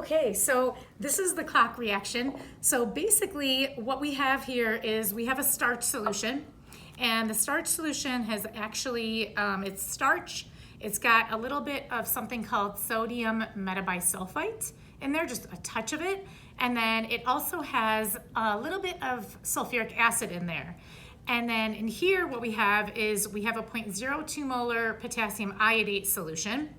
Okay, so this is the clock reaction. So basically what we have here is we have a starch solution, and the starch solution has actually, it's starch. It's got a little bit of something called sodium metabisulfite in there, just a touch of it. And then it also has a little bit of sulfuric acid in there. And then in here, what we have is we have a 0.02 molar potassium iodate solution.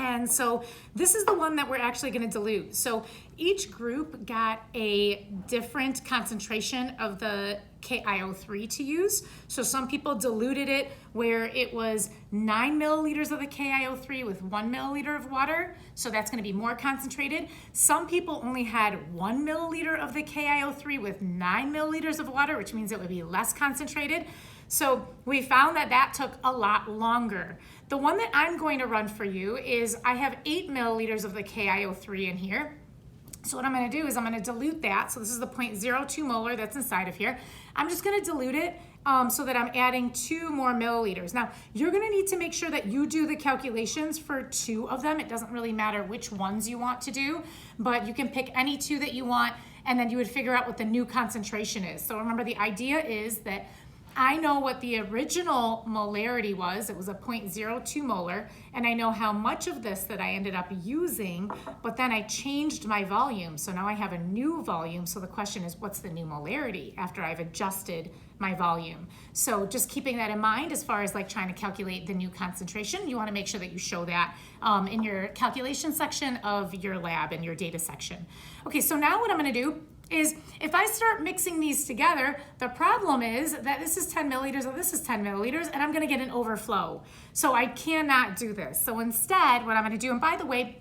And so this is the one that we're actually going to dilute. So each group got a different concentration of the KiO3 to use. So some people diluted it where it was 9 milliliters of the KiO3 with 1 milliliter of water. So that's going to be more concentrated. Some people only had 1 milliliter of the KiO3 with 9 milliliters of water, which means it would be less concentrated. So we found that that took a lot longer. The one that I'm going to run for you is I have 8 milliliters of the KiO3 in here. So what I'm going to do is I'm going to dilute that. So this is the 0.02 molar that's inside of here. I'm just going to dilute it so that I'm adding 2 more milliliters. Now, you're going to need to make sure that you do the calculations for 2 of them. It doesn't really matter which ones you want to do, but you can pick any 2 that you want, and then you would figure out what the new concentration is. So remember, the idea is that I know what the original molarity was. It was a 0.02 molar, and I know how much of this that I ended up using, but then I changed my volume. So now I have a new volume. So the question is, what's the new molarity after I've adjusted my volume? So just keeping that in mind as far as like trying to calculate the new concentration, you want to make sure that you show that in your calculation section of your lab and your data section. Okay, so now what I'm going to do is if I start mixing these together, the problem is that this is 10 milliliters and this is 10 milliliters, and I'm gonna get an overflow. So I cannot do this. So instead, what I'm gonna do, and by the way,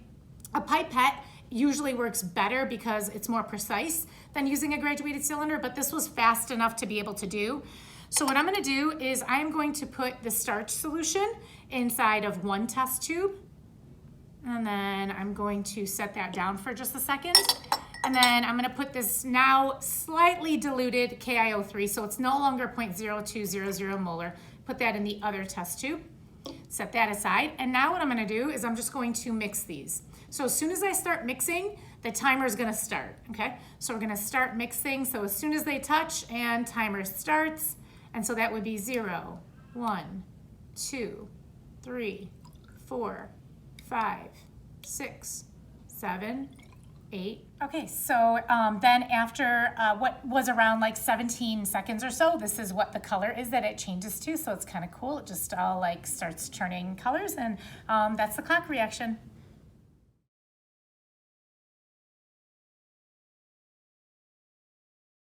a pipette usually works better because it's more precise than using a graduated cylinder, but this was fast enough to be able to do. So what I'm gonna do is I'm going to put the starch solution inside of one test tube, and then I'm going to set that down for just a second. And then I'm going to put this now slightly diluted KiO3, so it's no longer 0.0200 molar. Put that in the other test tube. Set that aside. And now what I'm going to do is I'm just going to mix these. So as soon as I start mixing, the timer is going to start. Okay? So we're going to start mixing. So as soon as they touch, and timer starts. And so that would be 0, 1, 2, 3, 4, 5, 6, 7, 8. Okay, so then after what was around like 17 seconds or so, this is what the color is that it changes to. So it's kind of cool. It just all like starts turning colors, and that's the clock reaction.